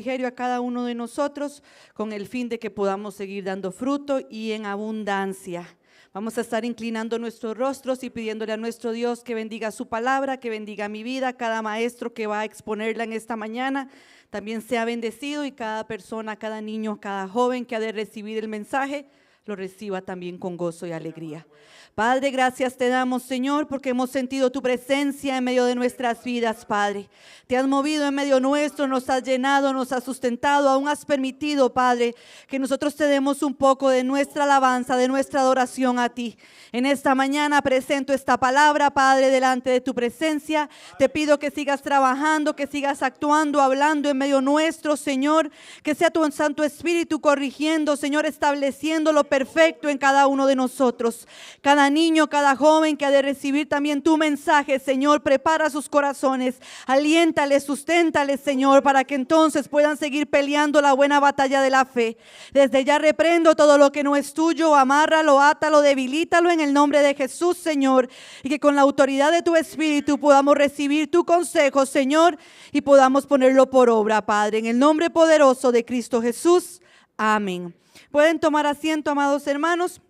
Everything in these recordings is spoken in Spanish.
A cada uno de nosotros con el fin de que podamos seguir dando fruto y en abundancia. Vamos a estar inclinando nuestros rostros y pidiéndole a nuestro Dios que bendiga su palabra, que bendiga mi vida, cada maestro que va a exponerla en esta mañana también sea bendecido, y cada persona, cada niño, cada joven que ha de recibir el mensaje lo reciba también con gozo y alegría. Padre, gracias te damos, Señor, porque hemos sentido tu presencia en medio de nuestras vidas, Padre. Te has movido en medio nuestro, nos has llenado, nos has sustentado, aún has permitido, Padre, que nosotros te demos un poco de nuestra alabanza, de nuestra adoración a ti. En esta mañana presento esta palabra, Padre, delante de tu presencia. Te pido que sigas trabajando, que sigas actuando, hablando en medio nuestro, Señor. Que sea tu Santo Espíritu corrigiendo, Señor, estableciendo lo perfecto en cada uno de nosotros. Cada niño, cada joven que ha de recibir también tu mensaje, Señor, prepara sus corazones, aliéntales, susténtales, Señor, para que entonces puedan seguir peleando la buena batalla de la fe. Desde ya reprendo todo lo que no es tuyo, amárralo, átalo, debilítalo en el nombre de Jesús, Señor, y que con la autoridad de tu Espíritu podamos recibir tu consejo, Señor, y podamos ponerlo por obra, Padre, en el nombre poderoso de Cristo Jesús. Amén. Pueden tomar asiento, amados hermanos.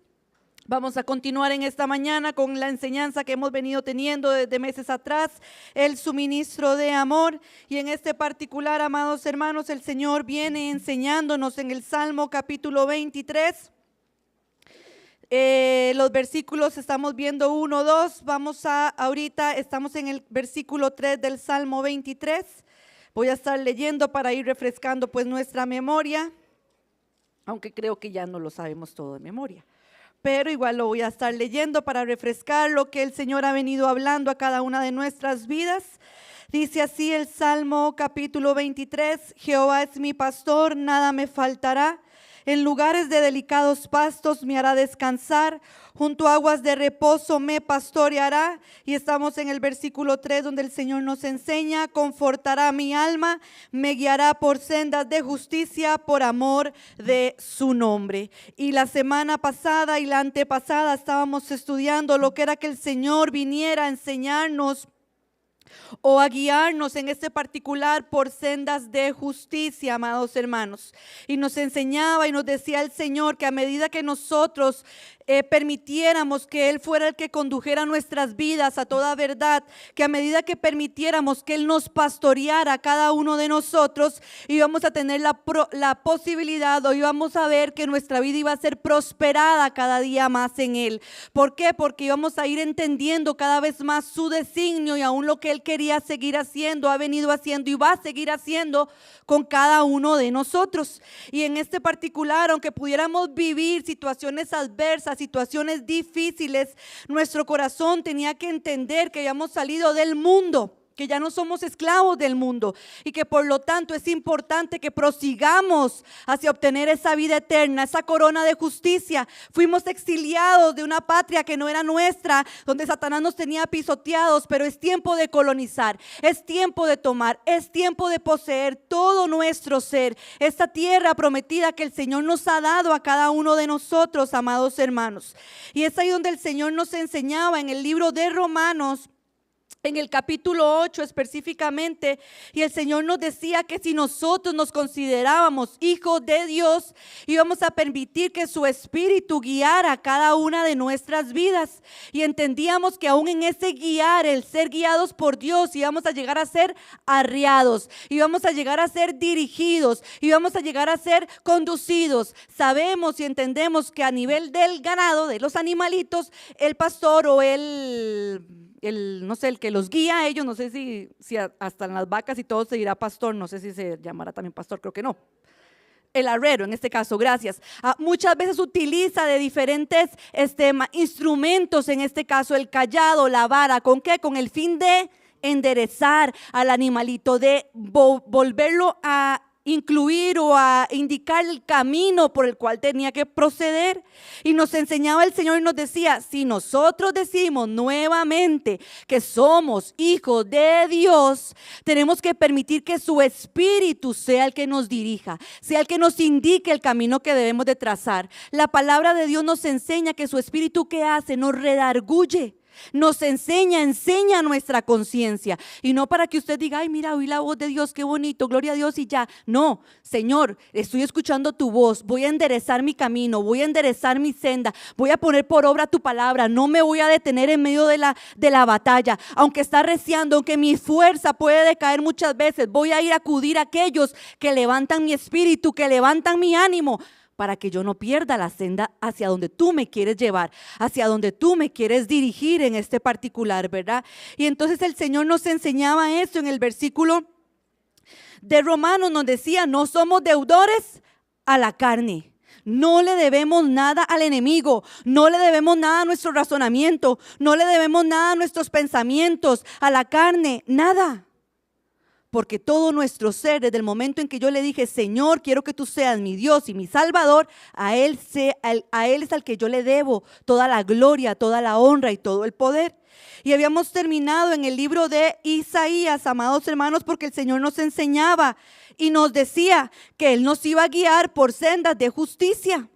Vamos a continuar en esta mañana con la enseñanza que hemos venido teniendo desde meses atrás, el suministro de amor. Y en este particular, amados hermanos, el Señor viene enseñándonos en el Salmo capítulo 23. Los versículos estamos viendo 1, 2. Ahorita estamos en el versículo 3 del Salmo 23. Voy a estar leyendo para ir refrescando pues nuestra memoria, aunque creo que ya no lo sabemos todo de memoria. Pero igual lo voy a estar leyendo para refrescar lo que el Señor ha venido hablando a cada una de nuestras vidas. Dice así el Salmo capítulo 23: Jehová es mi pastor, nada me faltará. En lugares de delicados pastos me hará descansar, junto a aguas de reposo me pastoreará. Y estamos en el versículo 3, donde el Señor nos enseña: confortará mi alma, me guiará por sendas de justicia por amor de su nombre. Y la semana pasada y la antepasada estábamos estudiando lo que era que el Señor viniera a enseñarnos o a guiarnos en este particular por sendas de justicia, amados hermanos. Y nos enseñaba y nos decía el Señor que a medida que nosotros permitiéramos que Él fuera el que condujera nuestras vidas a toda verdad, que a medida que permitiéramos que Él nos pastoreara a cada uno de nosotros, íbamos a tener la posibilidad, o íbamos a ver que nuestra vida iba a ser prosperada cada día más en Él. ¿Por qué? Porque íbamos a ir entendiendo cada vez más su designio y aún lo que Él quería seguir haciendo, ha venido haciendo y va a seguir haciendo con cada uno de nosotros. Y en este particular, aunque pudiéramos vivir situaciones adversas, situaciones difíciles, nuestro corazón tenía que entender que habíamos salido del mundo, que ya no somos esclavos del mundo, y que por lo tanto es importante que prosigamos hacia obtener esa vida eterna, esa corona de justicia. Fuimos exiliados de una patria que no era nuestra, donde Satanás nos tenía pisoteados, pero es tiempo de colonizar, es tiempo de tomar, es tiempo de poseer todo nuestro ser, esta tierra prometida que el Señor nos ha dado a cada uno de nosotros, amados hermanos. Y es ahí donde el Señor nos enseñaba en el libro de Romanos, en el capítulo 8 específicamente, y el Señor nos decía que si nosotros nos considerábamos hijos de Dios, íbamos a permitir que su Espíritu guiara cada una de nuestras vidas, y entendíamos que aún en ese guiar, el ser guiados por Dios, íbamos a llegar a ser arriados, íbamos a llegar a ser dirigidos, íbamos a llegar a ser conducidos. Sabemos y entendemos que a nivel del ganado, de los animalitos, el pastor o no sé, el que los guía a ellos, no sé si hasta en las vacas y todo se dirá pastor, no sé si se llamará también pastor, creo que no. El arrero en este caso, gracias. Muchas veces utiliza de diferentes instrumentos, en este caso el cayado, la vara, ¿con qué? Con el fin de enderezar al animalito, de volverlo a incluir o a indicar el camino por el cual tenía que proceder. Y nos enseñaba el Señor y nos decía: si nosotros decimos nuevamente que somos hijos de Dios, tenemos que permitir que su Espíritu sea el que nos dirija, sea el que nos indique el camino que debemos de trazar. La palabra de Dios nos enseña que su Espíritu, ¿qué hace? Nos redarguye. Nos enseña nuestra conciencia. Y no para que usted diga, ay, mira, oí la voz de Dios, qué bonito, gloria a Dios y ya. No, Señor, estoy escuchando tu voz, voy a enderezar mi camino, voy a enderezar mi senda, voy a poner por obra tu palabra, no me voy a detener en medio de la batalla. Aunque está reciando, aunque mi fuerza puede decaer muchas veces, voy a ir a acudir a aquellos que levantan mi espíritu, que levantan mi ánimo, para que yo no pierda la senda hacia donde tú me quieres llevar, hacia donde tú me quieres dirigir en este particular, ¿verdad? Y entonces el Señor nos enseñaba esto en el versículo de Romanos, nos decía, no somos deudores a la carne. No le debemos nada al enemigo, no le debemos nada a nuestro razonamiento, no le debemos nada a nuestros pensamientos, a la carne, nada. Porque todo nuestro ser, desde el momento en que yo le dije, Señor, quiero que tú seas mi Dios y mi Salvador, a Él es al que yo le debo toda la gloria, toda la honra y todo el poder. Y habíamos terminado en el libro de Isaías, amados hermanos, porque el Señor nos enseñaba y nos decía que Él nos iba a guiar por sendas de justicia.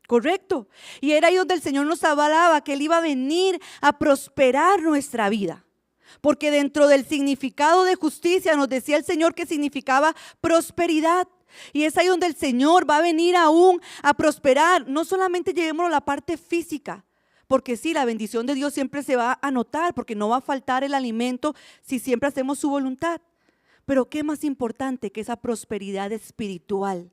Correcto. Y era ahí donde el Señor nos avalaba que Él iba a venir a prosperar nuestra vida. Porque dentro del significado de justicia nos decía el Señor que significaba prosperidad. Y es ahí donde el Señor va a venir aún a prosperar. No solamente llevémoslo a la parte física, porque sí, la bendición de Dios siempre se va a notar, porque no va a faltar el alimento si siempre hacemos su voluntad. Pero qué más importante que esa prosperidad espiritual,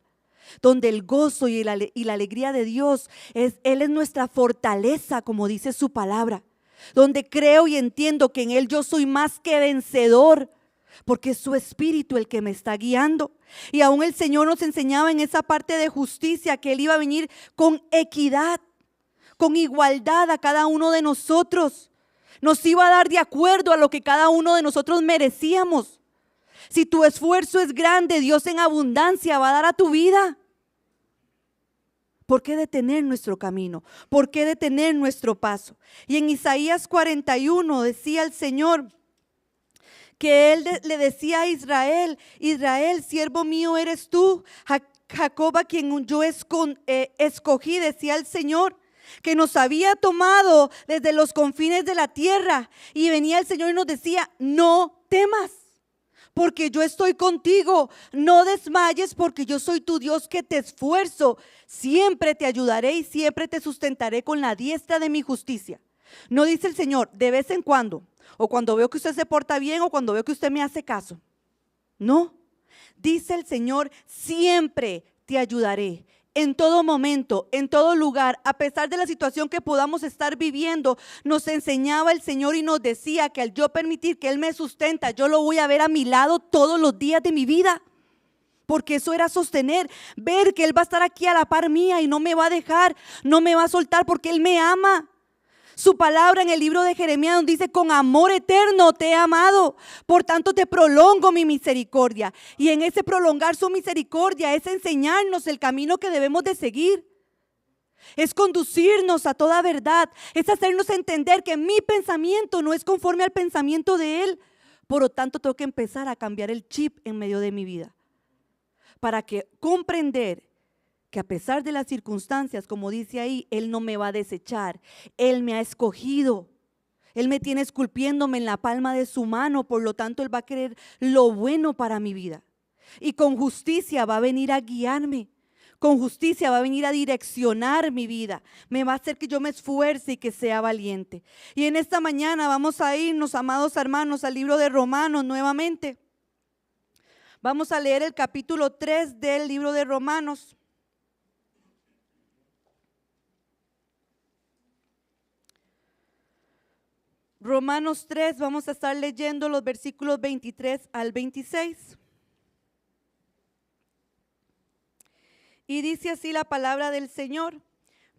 donde el gozo y la alegría de Dios, Él es nuestra fortaleza, como dice su palabra. Donde creo y entiendo que en Él yo soy más que vencedor, porque es su espíritu el que me está guiando. Y aún el Señor nos enseñaba en esa parte de justicia que Él iba a venir con equidad, con igualdad a cada uno de nosotros. Nos iba a dar de acuerdo a lo que cada uno de nosotros merecíamos. Si tu esfuerzo es grande, Dios en abundancia va a dar a tu vida. ¿Por qué detener nuestro camino? ¿Por qué detener nuestro paso? Y en Isaías 41 decía el Señor que Él le decía a Israel, Israel, siervo mío eres tú, Jacob a quien yo escogí, decía el Señor, que nos había tomado desde los confines de la tierra. Y venía el Señor y nos decía, no temas, porque yo estoy contigo, no desmayes, porque yo soy tu Dios que te esfuerzo, siempre te ayudaré y siempre te sustentaré con la diestra de mi justicia. No dice el Señor de vez en cuando, o cuando veo que usted se porta bien, o cuando veo que usted me hace caso. No, dice el Señor, siempre te ayudaré. En todo momento, en todo lugar, a pesar de la situación que podamos estar viviendo, nos enseñaba el Señor y nos decía que al yo permitir que Él me sustenta, yo lo voy a ver a mi lado todos los días de mi vida. Porque eso era sostener, ver que Él va a estar aquí a la par mía y no me va a dejar, no me va a soltar porque Él me ama. Su palabra en el libro de Jeremías nos dice, con amor eterno te he amado, por tanto te prolongo mi misericordia. Y en ese prolongar su misericordia es enseñarnos el camino que debemos de seguir. Es conducirnos a toda verdad, es hacernos entender que mi pensamiento no es conforme al pensamiento de Él. Por lo tanto tengo que empezar a cambiar el chip en medio de mi vida, para que comprender que a pesar de las circunstancias, como dice ahí, Él no me va a desechar, Él me ha escogido, Él me tiene esculpiéndome en la palma de su mano, por lo tanto Él va a querer lo bueno para mi vida. Y con justicia va a venir a guiarme, con justicia va a venir a direccionar mi vida, me va a hacer que yo me esfuerce y que sea valiente. Y en esta mañana vamos a irnos, amados hermanos, al libro de Romanos nuevamente. Vamos a leer el capítulo 3 del libro de Romanos. Romanos 3, vamos a estar leyendo los versículos 23 al 26. Y dice así la palabra del Señor: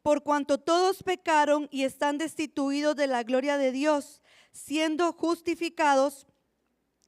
por cuanto todos pecaron y están destituidos de la gloria de Dios, siendo justificados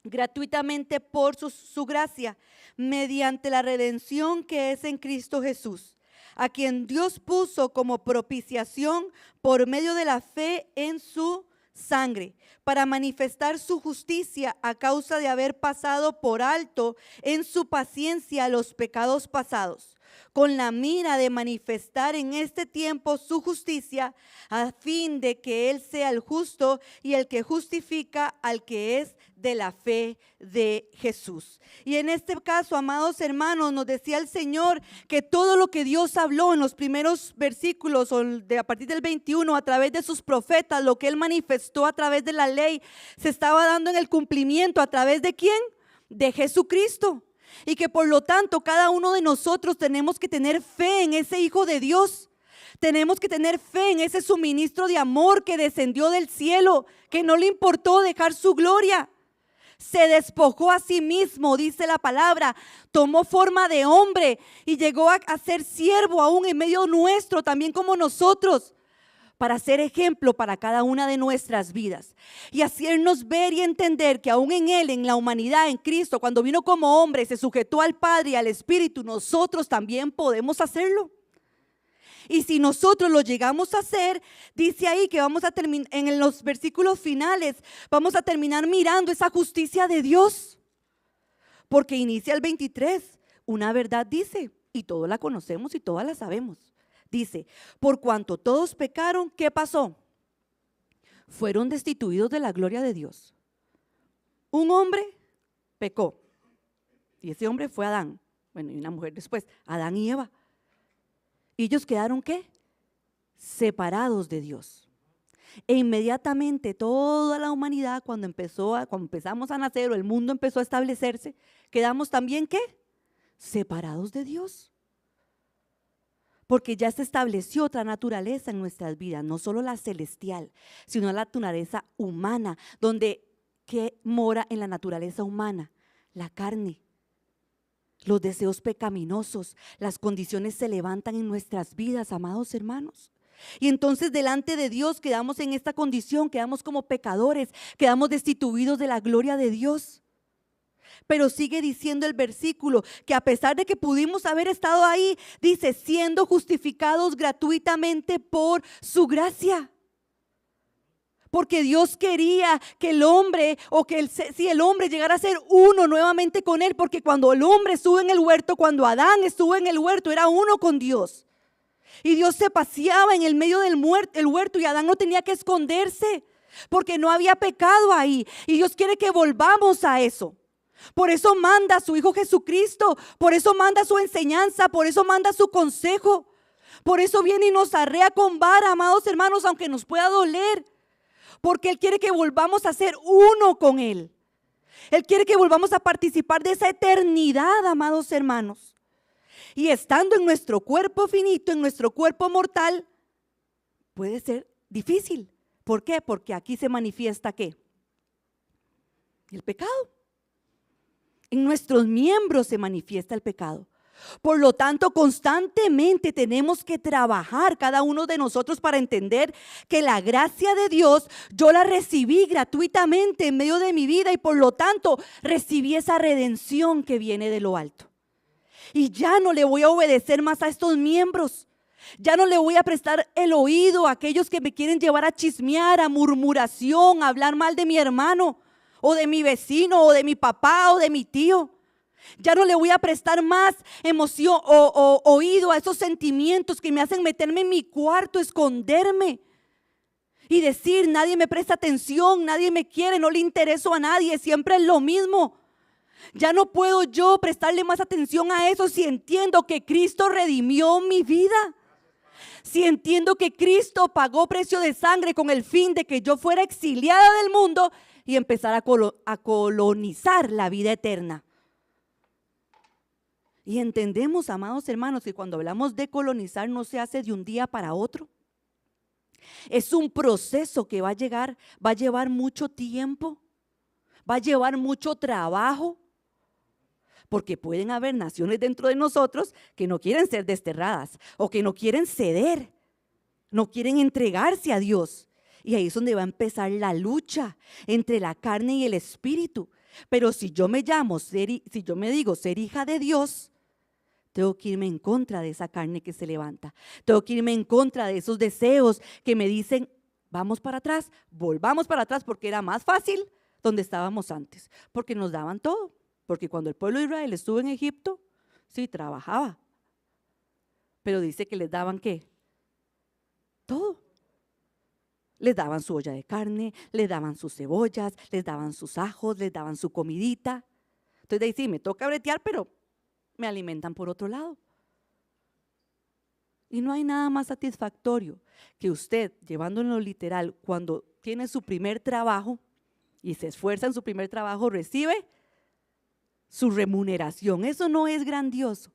gratuitamente por su gracia, mediante la redención que es en Cristo Jesús, a quien Dios puso como propiciación por medio de la fe en su sangre, para manifestar su justicia a causa de haber pasado por alto en su paciencia los pecados pasados, con la mira de manifestar en este tiempo su justicia, a fin de que Él sea el justo y el que justifica al que es de la fe de Jesús. Y en este caso, amados hermanos, nos decía el Señor que todo lo que Dios habló en los primeros versículos, o a partir del 21, a través de sus profetas, lo que Él manifestó a través de la ley, se estaba dando en el cumplimiento. ¿A través de quién? De Jesucristo. Y que por lo tanto cada uno de nosotros tenemos que tener fe en ese Hijo de Dios. Tenemos que tener fe en ese suministro de amor que descendió del cielo, que no le importó dejar su gloria. Se despojó a sí mismo, dice la palabra, tomó forma de hombre y llegó a ser siervo aún en medio nuestro, también como nosotros, para ser ejemplo para cada una de nuestras vidas y hacernos ver y entender que aún en Él, en la humanidad, en Cristo, cuando vino como hombre, se sujetó al Padre y al Espíritu, nosotros también podemos hacerlo. Y si nosotros lo llegamos a hacer, dice ahí que vamos a terminar, en los versículos finales, vamos a terminar mirando esa justicia de Dios. Porque inicia el 23, una verdad dice, y todos la conocemos y todas la sabemos. Dice, por cuanto todos pecaron, ¿qué pasó? Fueron destituidos de la gloria de Dios. Un hombre pecó, y ese hombre fue Adán. Bueno, y una mujer después, Adán y Eva. ¿Y ellos quedaron qué? Separados de Dios. E inmediatamente toda la humanidad, cuando empezamos a nacer o el mundo empezó a establecerse, quedamos también ¿qué? Separados de Dios. Porque ya se estableció otra naturaleza en nuestras vidas, no solo la celestial, sino la naturaleza humana, donde ¿qué mora en la naturaleza humana? La carne. Los deseos pecaminosos, las condiciones se levantan en nuestras vidas, amados hermanos. Y entonces delante de Dios quedamos en esta condición, quedamos como pecadores, quedamos destituidos de la gloria de Dios. Pero sigue diciendo el versículo que a pesar de que pudimos haber estado ahí, dice, siendo justificados gratuitamente por su gracia. Porque Dios quería que el hombre, si el hombre llegara a ser uno nuevamente con Él, porque cuando el hombre estuvo en el huerto, cuando Adán estuvo en el huerto, era uno con Dios. Y Dios se paseaba en el medio del huerto y Adán no tenía que esconderse, porque no había pecado ahí. Y Dios quiere que volvamos a eso. Por eso manda a su Hijo Jesucristo, por eso manda su enseñanza, por eso manda su consejo. Por eso viene y nos arrea con vara, amados hermanos, aunque nos pueda doler. Porque Él quiere que volvamos a ser uno con Él. Él quiere que volvamos a participar de esa eternidad, amados hermanos. Y estando en nuestro cuerpo finito, en nuestro cuerpo mortal, puede ser difícil. ¿Por qué? Porque aquí se manifiesta ¿qué? El pecado. En nuestros miembros se manifiesta el pecado. Por lo tanto, constantemente tenemos que trabajar cada uno de nosotros para entender que la gracia de Dios yo la recibí gratuitamente en medio de mi vida y por lo tanto recibí esa redención que viene de lo alto. Y ya no le voy a obedecer más a estos miembros. Ya no le voy a prestar el oído a aquellos que me quieren llevar a chismear, a murmuración, a hablar mal de mi hermano o de mi vecino o de mi papá o de mi tío. Ya no le voy a prestar más emoción o oído a esos sentimientos que me hacen meterme en mi cuarto, esconderme y decir, nadie me presta atención, nadie me quiere, no le intereso a nadie, siempre es lo mismo. Ya no puedo yo prestarle más atención a eso si entiendo que Cristo redimió mi vida. Si entiendo que Cristo pagó precio de sangre con el fin de que yo fuera exiliada del mundo y empezar a colonizar la vida eterna. Y entendemos, amados hermanos, que cuando hablamos de colonizar no se hace de un día para otro. Es un proceso que va a llevar mucho tiempo, va a llevar mucho trabajo, porque pueden haber naciones dentro de nosotros que no quieren ser desterradas o que no quieren ceder, no quieren entregarse a Dios. Y ahí es donde va a empezar la lucha entre la carne y el espíritu. Pero si yo me digo ser hija de Dios, tengo que irme en contra de esa carne que se levanta. Tengo que irme en contra de esos deseos que me dicen, vamos para atrás, volvamos para atrás, porque era más fácil donde estábamos antes, porque nos daban todo. Porque cuando el pueblo de Israel estuvo en Egipto, sí, trabajaba. Pero dice que les daban ¿qué? Todo. Les daban su olla de carne, les daban sus cebollas, les daban sus ajos, les daban su comidita. Entonces de ahí sí, me toca bretear, pero me alimentan por otro lado. Y no hay nada más satisfactorio que usted, llevándolo literal, cuando tiene su primer trabajo y se esfuerza en su primer trabajo, recibe su remuneración. Eso no es grandioso.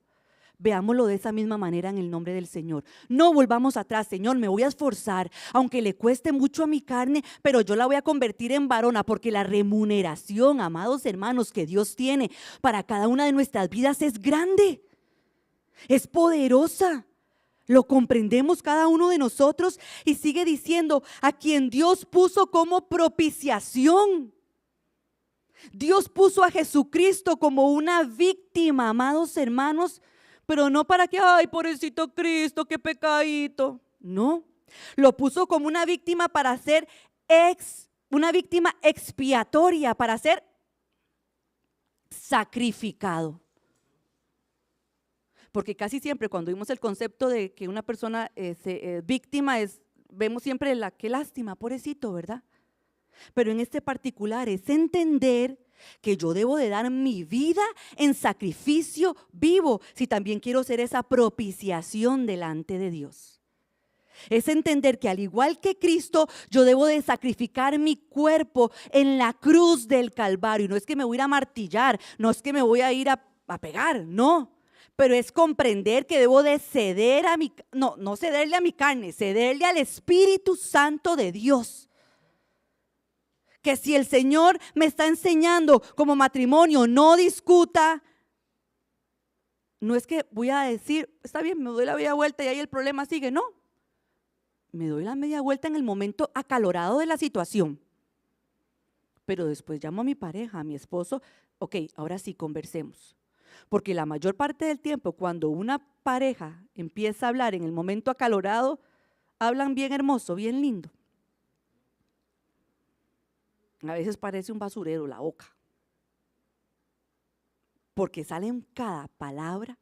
Veámoslo de esa misma manera en el nombre del Señor. No volvamos atrás. Señor, me voy a esforzar, aunque le cueste mucho a mi carne, pero yo la voy a convertir en varona, porque la remuneración, amados hermanos, que Dios tiene para cada una de nuestras vidas es grande, es poderosa. Lo comprendemos cada uno de nosotros. Y sigue diciendo, a quien Dios puso como propiciación. Dios puso a Jesucristo como una víctima, amados hermanos, pero no para que, ay, pobrecito Cristo, qué pecadito. No, lo puso como una víctima para ser una víctima expiatoria, para ser sacrificado. Porque casi siempre cuando vimos el concepto de que una persona es víctima, vemos siempre qué lástima, pobrecito, ¿verdad? Pero en este particular es entender que yo debo de dar mi vida en sacrificio vivo si también quiero ser esa propiciación delante de Dios. Es entender que al igual que Cristo, yo debo de sacrificar mi cuerpo en la cruz del Calvario. No es que me voy a ir a martillar, no es que me voy a ir a pegar, no. Pero es comprender que debo de ceder no cederle a mi carne, cederle al Espíritu Santo de Dios. Que si el Señor me está enseñando como matrimonio, no discuta, no es que voy a decir, está bien, me doy la media vuelta y ahí el problema sigue, no. Me doy la media vuelta en el momento acalorado de la situación. Pero después llamo a mi pareja, a mi esposo, ok, ahora sí conversemos. Porque la mayor parte del tiempo cuando una pareja empieza a hablar en el momento acalorado, hablan bien hermoso, bien lindo. A veces parece un basurero la boca, porque salen cada palabra.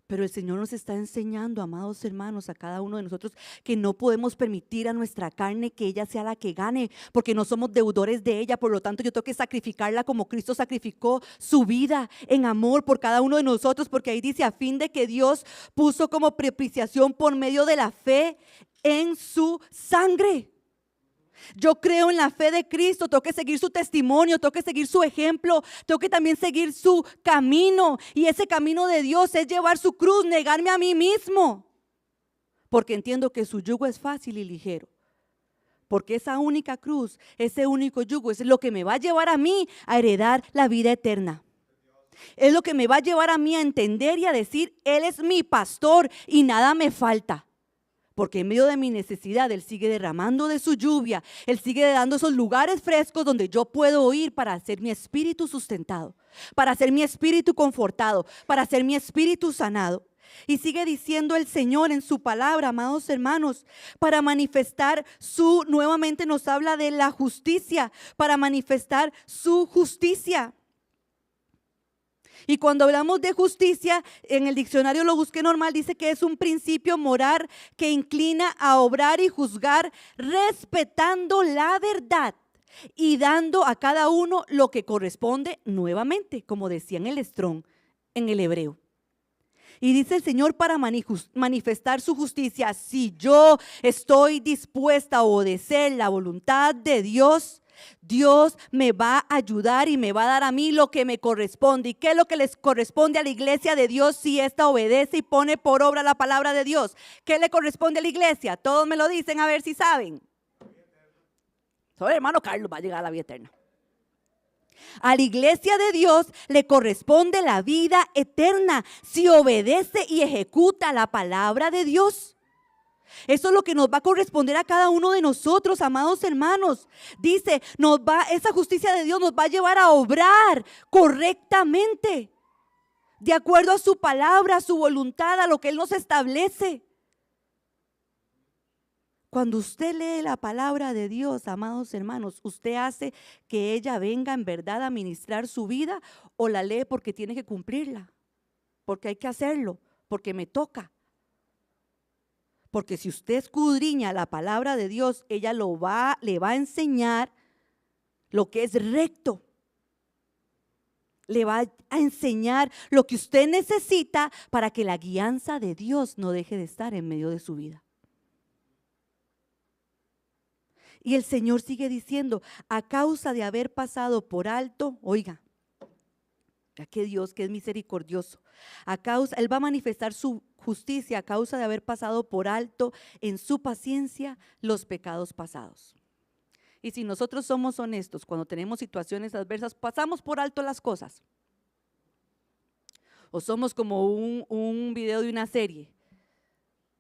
Pero el Señor nos está enseñando, amados hermanos, a cada uno de nosotros, que no podemos permitir a nuestra carne que ella sea la que gane, porque no somos deudores de ella. Por lo tanto, yo tengo que sacrificarla como Cristo sacrificó su vida en amor por cada uno de nosotros, porque ahí dice, a fin de que Dios puso como propiciación por medio de la fe en su sangre. Yo creo en la fe de Cristo, tengo que seguir su testimonio, tengo que seguir su ejemplo, tengo que también seguir su camino. Y ese camino de Dios es llevar su cruz, negarme a mí mismo. Porque entiendo que su yugo es fácil y ligero. Porque esa única cruz, ese único yugo es lo que me va a llevar a mí a heredar la vida eterna. Es lo que me va a llevar a mí a entender y a decir, Él es mi pastor y nada me falta. Porque en medio de mi necesidad, Él sigue derramando de su lluvia, Él sigue dando esos lugares frescos donde yo puedo ir para hacer mi espíritu sustentado, para hacer mi espíritu confortado, para hacer mi espíritu sanado. Y sigue diciendo el Señor en su palabra, amados hermanos, para manifestar nuevamente nos habla de la justicia, para manifestar su justicia. Y cuando hablamos de justicia, en el diccionario lo busqué normal, dice que es un principio moral que inclina a obrar y juzgar respetando la verdad y dando a cada uno lo que corresponde nuevamente, como decía en el Strong, en el hebreo. Y dice el Señor para manifestar su justicia, si yo estoy dispuesta a obedecer la voluntad de Dios, Dios me va a ayudar y me va a dar a mí lo que me corresponde. ¿Y qué es lo que les corresponde a la iglesia de Dios si ésta obedece y pone por obra la palabra de Dios? ¿Qué le corresponde a la iglesia? Todos me lo dicen, a ver si saben. Solo el hermano Carlos va a llegar a la vida eterna. A la iglesia de Dios le corresponde la vida eterna si obedece y ejecuta la palabra de Dios. Eso es lo que nos va a corresponder a cada uno de nosotros, amados hermanos. Dice, esa justicia de Dios nos va a llevar a obrar correctamente, de acuerdo a su palabra, a su voluntad, a lo que Él nos establece. Cuando usted lee la palabra de Dios, amados hermanos, ¿usted hace que ella venga en verdad a ministrar su vida o la lee porque tiene que cumplirla? Porque hay que hacerlo, porque me toca. Porque si usted escudriña la palabra de Dios, ella le va a enseñar lo que es recto. Le va a enseñar lo que usted necesita para que la guianza de Dios no deje de estar en medio de su vida. Y el Señor sigue diciendo, a causa de haber pasado por alto, oiga, ya que Dios que es misericordioso, Él va a manifestar su justicia a causa de haber pasado por alto en su paciencia los pecados pasados. Y si nosotros somos honestos, cuando tenemos situaciones adversas, pasamos por alto las cosas. O somos como un video de una serie,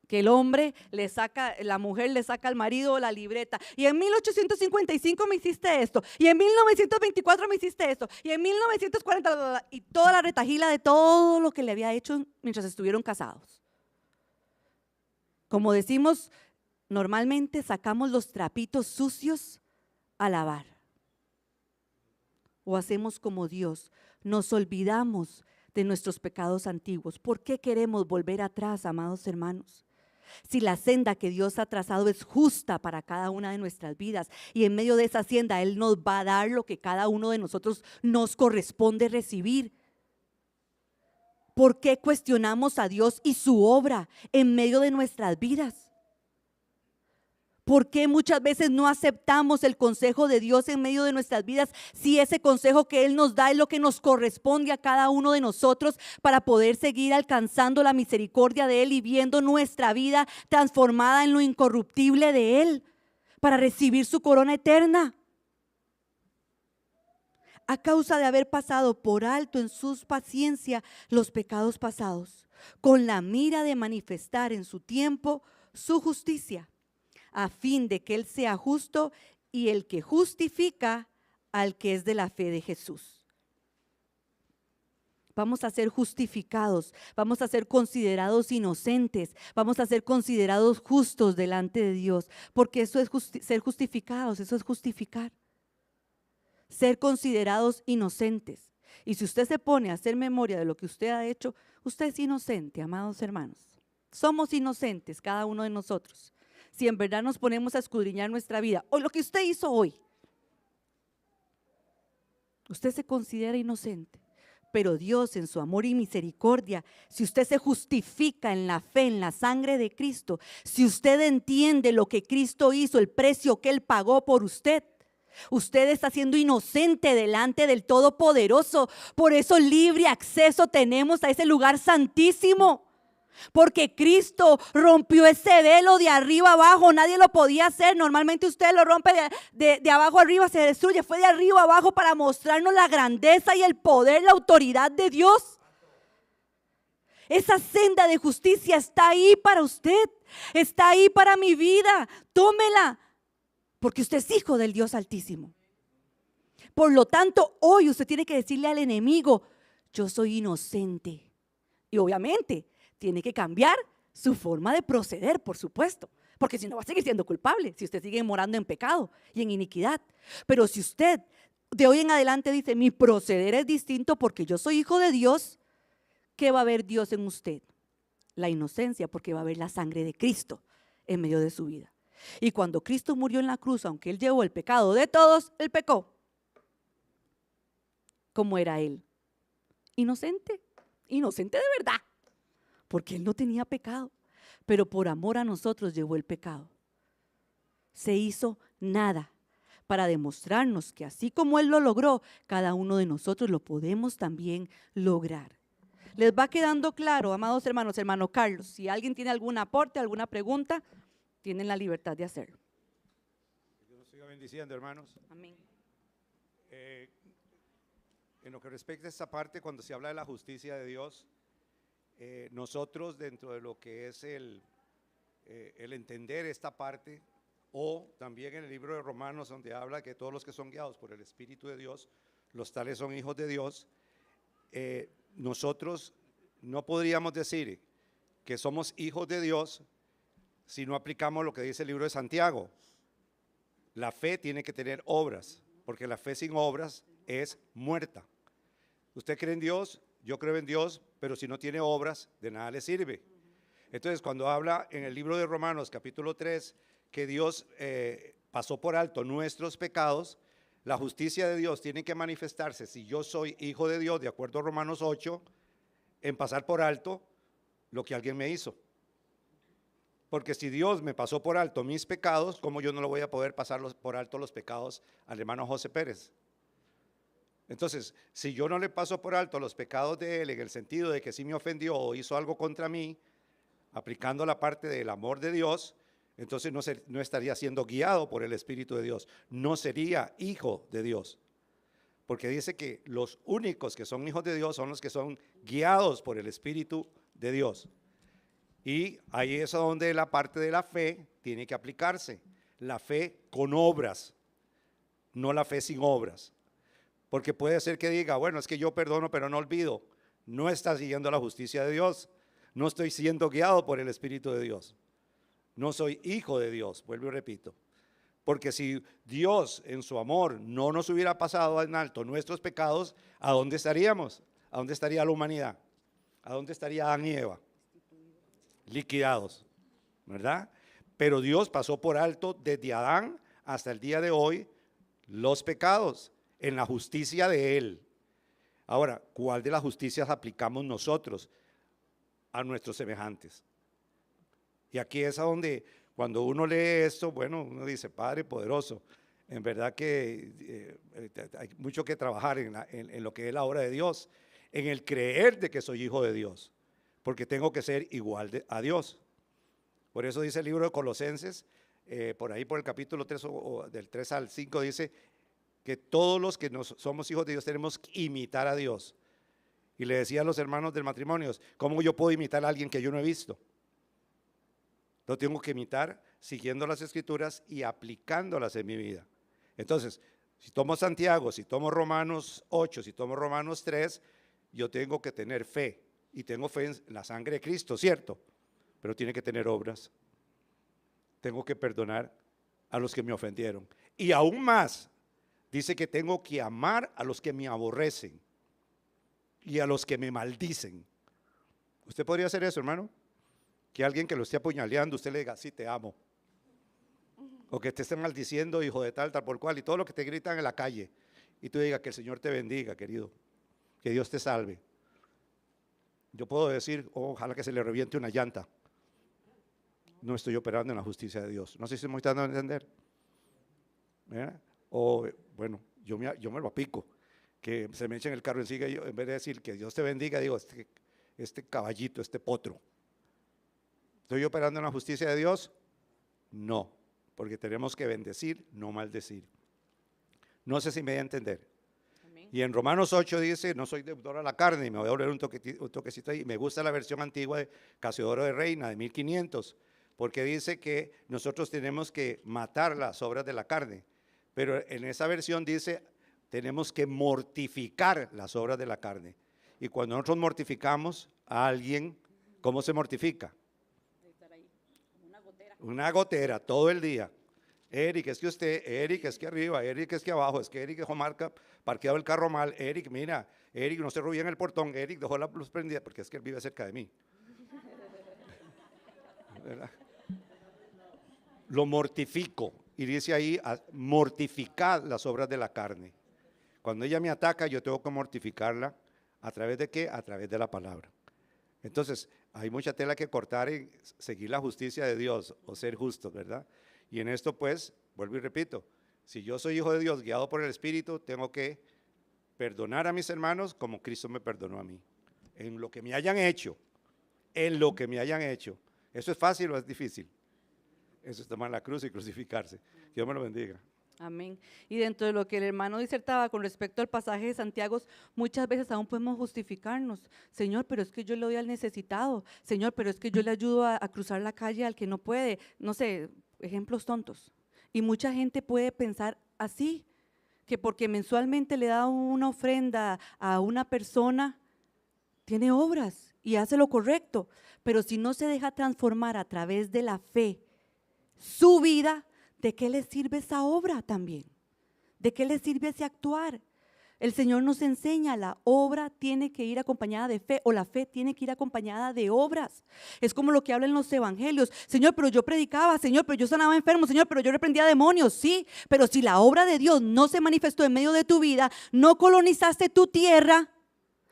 que el hombre le saca, la mujer le saca al marido la libreta. Y en 1855 me hiciste esto. Y en 1924 me hiciste esto. Y en 1940, y toda la retajila de todo lo que le había hecho mientras estuvieron casados. Como decimos, normalmente sacamos los trapitos sucios a lavar. O hacemos como Dios, nos olvidamos de nuestros pecados antiguos. ¿Por qué queremos volver atrás, amados hermanos? Si la senda que Dios ha trazado es justa para cada una de nuestras vidas y en medio de esa senda Él nos va a dar lo que cada uno de nosotros nos corresponde recibir. ¿Por qué cuestionamos a Dios y su obra en medio de nuestras vidas? ¿Por qué muchas veces no aceptamos el consejo de Dios en medio de nuestras vidas si ese consejo que Él nos da es lo que nos corresponde a cada uno de nosotros para poder seguir alcanzando la misericordia de Él y viendo nuestra vida transformada en lo incorruptible de Él para recibir su corona eterna? A causa de haber pasado por alto en su paciencia los pecados pasados, con la mira de manifestar en su tiempo su justicia, a fin de que Él sea justo y el que justifica al que es de la fe de Jesús. Vamos a ser justificados, vamos a ser considerados inocentes, vamos a ser considerados justos delante de Dios, porque eso es ser justificados, eso es justificar. Ser considerados inocentes. Y si usted se pone a hacer memoria de lo que usted ha hecho, usted es inocente, amados hermanos. Somos inocentes cada uno de nosotros. Si en verdad nos ponemos a escudriñar nuestra vida, o lo que usted hizo hoy, usted se considera inocente, pero Dios en su amor y misericordia, si usted se justifica en la fe, en la sangre de Cristo, si usted entiende lo que Cristo hizo, el precio que Él pagó por usted, usted está siendo inocente delante del Todopoderoso. Por eso libre acceso tenemos a ese lugar santísimo. Porque Cristo rompió ese velo de arriba abajo, nadie lo podía hacer. Normalmente usted lo rompe de abajo arriba, se destruye. Fue de arriba abajo para mostrarnos la grandeza y el poder, la autoridad de Dios. Esa senda de justicia está ahí para usted, está ahí para mi vida. Tómela, porque usted es hijo del Dios Altísimo. Por lo tanto, hoy usted tiene que decirle al enemigo: yo soy inocente. Y obviamente tiene que cambiar su forma de proceder, por supuesto, porque si no va a seguir siendo culpable, si usted sigue morando en pecado y en iniquidad. Pero si usted de hoy en adelante dice: mi proceder es distinto porque yo soy hijo de Dios, ¿qué va a ver Dios en usted? La inocencia, porque va a ver la sangre de Cristo en medio de su vida. Y cuando Cristo murió en la cruz, aunque Él llevó el pecado de todos, Él pecó. ¿Cómo era Él? Inocente, inocente de verdad, porque Él no tenía pecado, pero por amor a nosotros llevó el pecado. Se hizo nada para demostrarnos que así como Él lo logró, cada uno de nosotros lo podemos también lograr. ¿Les va quedando claro, amados hermanos? Hermano Carlos, si alguien tiene algún aporte, alguna pregunta, tienen la libertad de hacerlo. Dios nos siga bendiciendo, hermanos. Amén. En lo que respecta a esta parte, cuando se habla de la justicia de Dios, nosotros dentro de lo que es el entender esta parte, o también en el libro de Romanos, donde habla que todos los que son guiados por el Espíritu de Dios, los tales son hijos de Dios, nosotros no podríamos decir que somos hijos de Dios si no aplicamos lo que dice el libro de Santiago. La fe tiene que tener obras, porque la fe sin obras es muerta. Usted cree en Dios, yo creo en Dios, pero si no tiene obras, de nada le sirve. Entonces, cuando habla en el libro de Romanos, capítulo 3, que Dios pasó por alto nuestros pecados, la justicia de Dios tiene que manifestarse, si yo soy hijo de Dios, de acuerdo a Romanos 8, en pasar por alto lo que alguien me hizo. Porque si Dios me pasó por alto mis pecados, ¿cómo yo no lo voy a poder pasar por alto los pecados al hermano José Pérez? Entonces, si yo no le paso por alto los pecados de él, en el sentido de que sí me ofendió o hizo algo contra mí, aplicando la parte del amor de Dios, entonces no estaría siendo guiado por el Espíritu de Dios, no sería hijo de Dios. Porque dice que los únicos que son hijos de Dios son los que son guiados por el Espíritu de Dios. Y ahí es donde la parte de la fe tiene que aplicarse. La fe con obras, no la fe sin obras. Porque puede ser que diga, bueno, es que yo perdono pero no olvido. No está siguiendo la justicia de Dios. No estoy siendo guiado por el Espíritu de Dios. No soy hijo de Dios, vuelvo y repito. Porque si Dios en su amor no nos hubiera pasado en alto nuestros pecados, ¿a dónde estaríamos? ¿A dónde estaría la humanidad? ¿A dónde estaría Adán y Eva? Liquidados, ¿verdad? Pero Dios pasó por alto desde Adán hasta el día de hoy los pecados en la justicia de Él. Ahora, ¿cuál de las justicias aplicamos nosotros a nuestros semejantes? Y aquí es a donde cuando uno lee esto, bueno, uno dice, Padre poderoso, en verdad que hay mucho que trabajar en lo que es la obra de Dios, en el creer de que soy hijo de Dios, porque tengo que ser igual a Dios. Por eso dice el libro de Colosenses, por ahí por el capítulo 3, o del 3 al 5, dice que todos los que somos hijos de Dios tenemos que imitar a Dios. Y le decía a los hermanos del matrimonio, ¿cómo yo puedo imitar a alguien que yo no he visto? Lo tengo que imitar siguiendo las Escrituras y aplicándolas en mi vida. Entonces, si tomo Santiago, si tomo Romanos 8, si tomo Romanos 3, yo tengo que tener fe. Y tengo fe en la sangre de Cristo, ¿cierto? Pero tiene que tener obras. Tengo que perdonar a los que me ofendieron. Y aún más, dice que tengo que amar a los que me aborrecen y a los que me maldicen. ¿Usted podría hacer eso, hermano? Que alguien que lo esté apuñaleando, usted le diga, sí, te amo. O que te esté maldiciendo, hijo de tal, tal por cual, y todo lo que te gritan en la calle. Y tú digas, que el Señor te bendiga, querido. Que Dios te salve. Yo puedo decir, ojalá que se le reviente una llanta. No estoy operando en la justicia de Dios. No sé si me estoy dando a entender. ¿Verdad? O, bueno, yo me lo aplico. Que se me eche en el carro encima y yo, en vez de decir que Dios te bendiga, digo, este caballito, este potro. ¿Estoy operando en la justicia de Dios? No, porque tenemos que bendecir, no maldecir. No sé si me voy a entender. Amén. Y en Romanos 8 dice, no soy deudor a la carne, y me voy a volver un toquecito ahí. Me gusta la versión antigua de Casiodoro de Reina, de 1500, porque dice que nosotros tenemos que matar las obras de la carne. Pero en esa versión dice, tenemos que mortificar las obras de la carne. Y cuando nosotros mortificamos a alguien, ¿cómo se mortifica? Una gotera todo el día. Eric, es que usted, Eric, es que arriba, Eric, es que abajo, es que Eric dejó parqueado el carro mal, Eric, mira, Eric no cerró bien el portón, Eric dejó la luz prendida, porque es que él vive cerca de mí. ¿Verdad? Lo mortifico, y dice ahí, mortificad las obras de la carne. Cuando ella me ataca, yo tengo que mortificarla, ¿a través de qué? A través de la palabra. Entonces, hay mucha tela que cortar en seguir la justicia de Dios o ser justos, ¿verdad? Y en esto pues, vuelvo y repito, si yo soy hijo de Dios guiado por el Espíritu, tengo que perdonar a mis hermanos como Cristo me perdonó a mí. En lo que me hayan hecho, en lo que me hayan hecho. ¿Eso es fácil o es difícil? Eso es tomar la cruz y crucificarse. Que Dios me lo bendiga. Amén. Y dentro de lo que el hermano disertaba con respecto al pasaje de Santiago, muchas veces aún podemos justificarnos. Señor, pero es que yo le doy al necesitado. Señor, pero es que yo le ayudo a cruzar la calle al que no puede. No sé, ejemplos tontos. Y mucha gente puede pensar así, que porque mensualmente le da una ofrenda a una persona, tiene obras y hace lo correcto. Pero si no se deja transformar a través de la fe su vida, ¿de qué le sirve esa obra también? ¿De qué le sirve ese actuar? El Señor nos enseña, la obra tiene que ir acompañada de fe, o la fe tiene que ir acompañada de obras. Es como lo que hablan los evangelios. Señor, pero yo predicaba, Señor, pero yo sanaba enfermos, Señor, pero yo reprendía demonios. Sí, pero si la obra de Dios no se manifestó en medio de tu vida, no colonizaste tu tierra,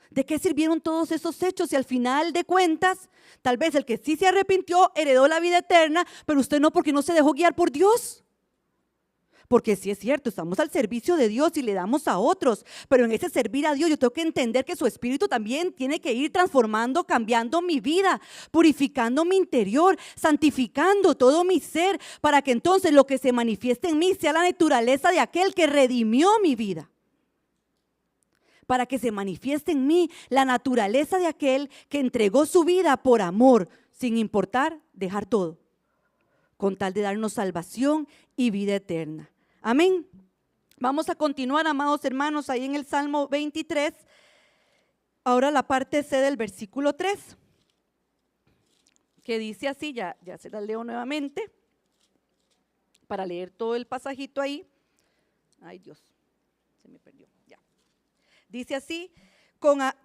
¿de qué sirvieron todos esos hechos? Y al final de cuentas, tal vez el que sí se arrepintió heredó la vida eterna, pero usted no, porque no se dejó guiar por Dios. Porque sí es cierto, estamos al servicio de Dios y le damos a otros, pero en ese servir a Dios yo tengo que entender que su espíritu también tiene que ir transformando, cambiando mi vida, purificando mi interior, santificando todo mi ser, para que entonces lo que se manifieste en mí sea la naturaleza de aquel que redimió mi vida. Para que se manifieste en mí la naturaleza de aquel que entregó su vida por amor, sin importar dejar todo, con tal de darnos salvación y vida eterna. Amén. Vamos a continuar, amados hermanos, ahí en el Salmo 23. Ahora la parte C del versículo 3, que dice así, ya se la leo nuevamente, para leer todo el pasajito ahí. Ay, Dios, se me perdió, ya. Dice así: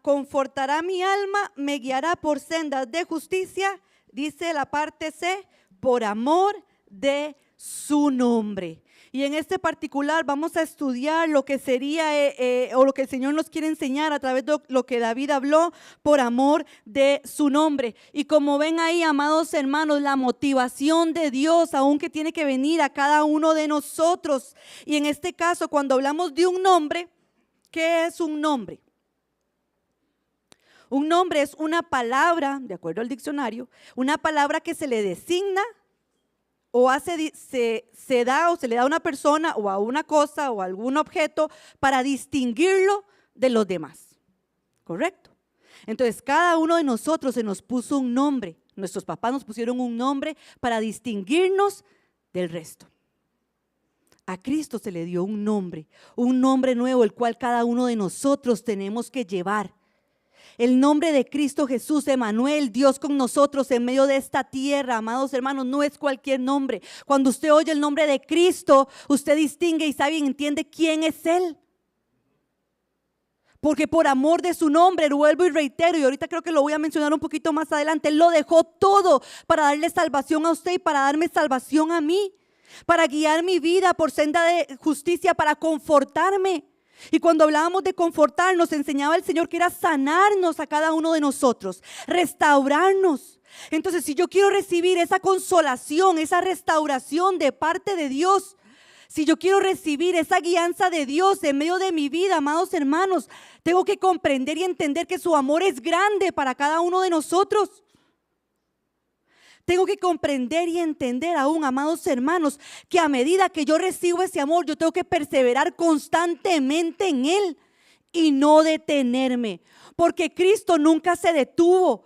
confortará mi alma, me guiará por sendas de justicia, dice la parte C, por amor de su nombre. Y en este particular vamos a estudiar lo que sería o lo que el Señor nos quiere enseñar a través de lo que David habló, por amor de su nombre. Y como ven ahí, amados hermanos, la motivación de Dios aún que tiene que venir a cada uno de nosotros. Y en este caso, cuando hablamos de un nombre, ¿qué es un nombre? Un nombre es una palabra, de acuerdo al diccionario, una palabra que se le designa o se da o se le da a una persona o a una cosa o a algún objeto para distinguirlo de los demás. ¿Correcto? Entonces, cada uno de nosotros se nos puso un nombre. Nuestros papás nos pusieron un nombre para distinguirnos del resto. A Cristo se le dio un nombre nuevo, el cual cada uno de nosotros tenemos que llevar. El nombre de Cristo Jesús, Emanuel, Dios con nosotros en medio de esta tierra, amados hermanos, no es cualquier nombre. Cuando usted oye el nombre de Cristo, usted distingue y sabe y entiende quién es Él. Porque por amor de su nombre, vuelvo y reitero, y ahorita creo que lo voy a mencionar un poquito más adelante, Él lo dejó todo para darle salvación a usted y para darme salvación a mí, para guiar mi vida por senda de justicia, para confortarme. Y cuando hablábamos de confortar, nos enseñaba el Señor que era sanarnos a cada uno de nosotros, restaurarnos. Entonces, si yo quiero recibir esa consolación, esa restauración de parte de Dios, si yo quiero recibir esa guianza de Dios en medio de mi vida, amados hermanos, tengo que comprender y entender que su amor es grande para cada uno de nosotros. Tengo que comprender y entender aún, amados hermanos, que a medida que yo recibo ese amor, yo tengo que perseverar constantemente en Él y no detenerme. Porque Cristo nunca se detuvo,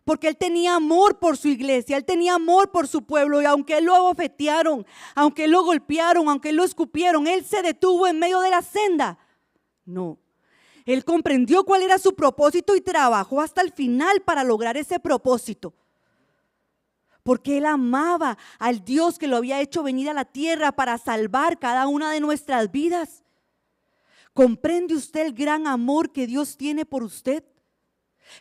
porque Él tenía amor por su iglesia, Él tenía amor por su pueblo. Y aunque Él lo abofetearon, aunque Él lo golpearon, aunque Él lo escupieron, Él se detuvo en medio de la senda. No, Él comprendió cuál era su propósito y trabajó hasta el final para lograr ese propósito. Porque Él amaba al Dios que lo había hecho venir a la tierra para salvar cada una de nuestras vidas. ¿Comprende usted el gran amor que Dios tiene por usted?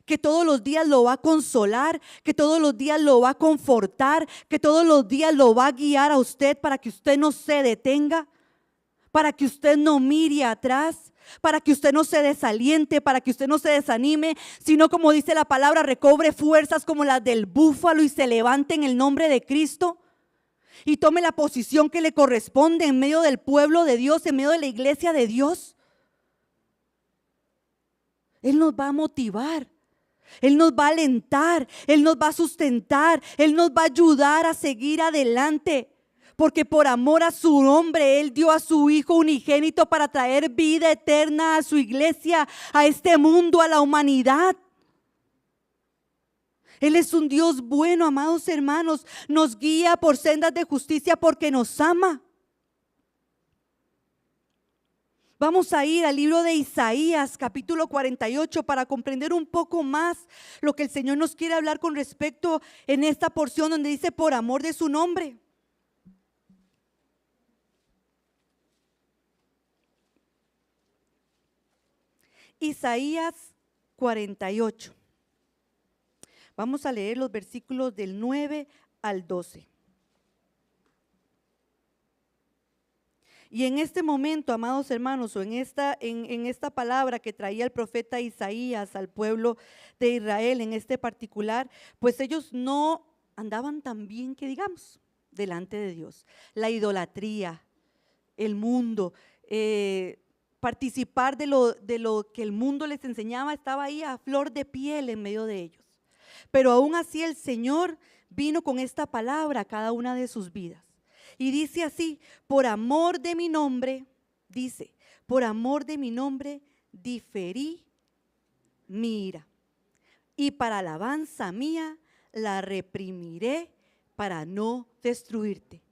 Que todos los días lo va a consolar, que todos los días lo va a confortar, que todos los días lo va a guiar a usted para que usted no se detenga, para que usted no mire atrás, para que usted no se desaliente, para que usted no se desanime, sino, como dice la palabra, recobre fuerzas como las del búfalo y se levante en el nombre de Cristo y tome la posición que le corresponde en medio del pueblo de Dios, en medio de la iglesia de Dios. Él nos va a motivar, Él nos va a alentar, Él nos va a sustentar, Él nos va a ayudar a seguir adelante. Porque por amor a su nombre, Él dio a su Hijo unigénito para traer vida eterna a su iglesia, a este mundo, a la humanidad. Él es un Dios bueno, amados hermanos. Nos guía por sendas de justicia porque nos ama. Vamos a ir al libro de Isaías, capítulo 48, para comprender un poco más lo que el Señor nos quiere hablar con respecto en esta porción donde dice por amor de su nombre. Isaías 48. Vamos a leer los versículos del 9 al 12. Y en este momento, amados hermanos, o en esta palabra que traía el profeta Isaías al pueblo de Israel, en este particular, pues ellos no andaban tan bien que digamos delante de Dios. La idolatría, el mundo, participar de lo que el mundo les enseñaba estaba ahí a flor de piel en medio de ellos. Pero aún así el Señor vino con esta palabra a cada una de sus vidas. Y dice así: por amor de mi nombre, dice, por amor de mi nombre diferí mi ira. Y para alabanza mía la reprimiré para no destruirte.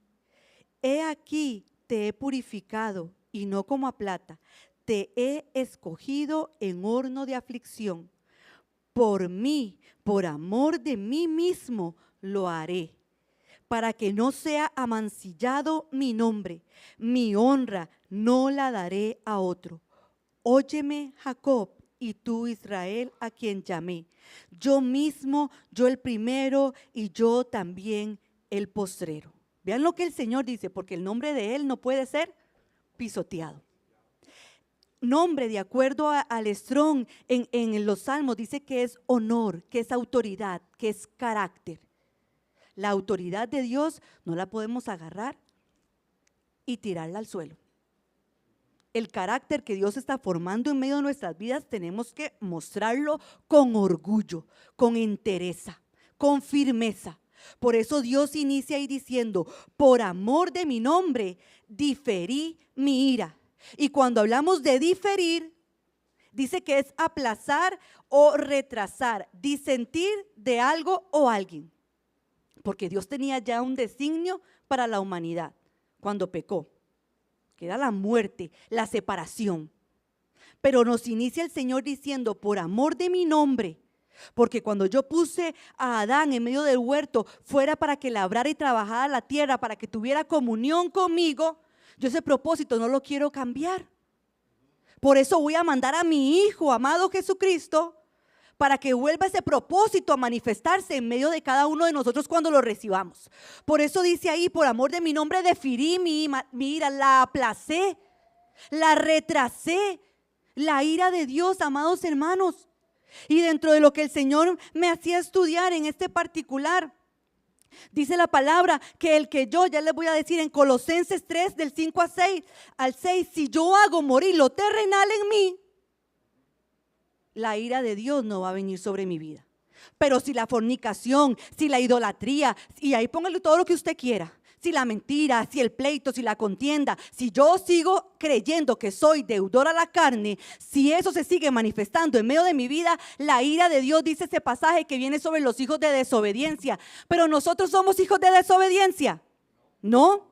He aquí te he purificado y no como a plata, te he escogido en horno de aflicción. Por mí, por amor de mí mismo lo haré, para que no sea amancillado mi nombre, mi honra no la daré a otro. Óyeme, Jacob, y tú, Israel, a quien llamé. Yo mismo, yo el primero, y yo también el postrero. Vean lo que el Señor dice, porque el nombre de Él no puede ser pisoteado. Nombre, de acuerdo al Strong en los Salmos, dice que es honor, que es autoridad, que es carácter. La autoridad de Dios no la podemos agarrar y tirarla al suelo. El carácter que Dios está formando en medio de nuestras vidas tenemos que mostrarlo con orgullo, con entereza, con firmeza. Por eso Dios inicia ahí diciendo: por amor de mi nombre diferí mi ira. Y cuando hablamos de diferir, dice que es aplazar o retrasar, disentir de algo o alguien. Porque Dios tenía ya un designio para la humanidad cuando pecó, que era la muerte, la separación. Pero nos inicia el Señor diciendo: por amor de mi nombre, porque cuando yo puse a Adán en medio del huerto, fuera para que labrara y trabajara la tierra, para que tuviera comunión conmigo, yo ese propósito no lo quiero cambiar. Por eso voy a mandar a mi Hijo amado Jesucristo, para que vuelva ese propósito a manifestarse en medio de cada uno de nosotros cuando lo recibamos. Por eso dice ahí: por amor de mi nombre diferí mi ira, la aplacé, la retrasé, la ira de Dios, amados hermanos. Y dentro de lo que el Señor me hacía estudiar en este particular, dice la palabra que el que yo, ya les voy a decir en Colosenses 3 del 5 al 6, si yo hago morir lo terrenal en mí, la ira de Dios no va a venir sobre mi vida. Pero si la fornicación, si la idolatría, y ahí póngale todo lo que usted quiera, si la mentira, si el pleito, si la contienda, si yo sigo creyendo que soy deudor a la carne, si eso se sigue manifestando en medio de mi vida, la ira de Dios, dice ese pasaje, que viene sobre los hijos de desobediencia. Pero nosotros somos hijos de desobediencia, ¿no?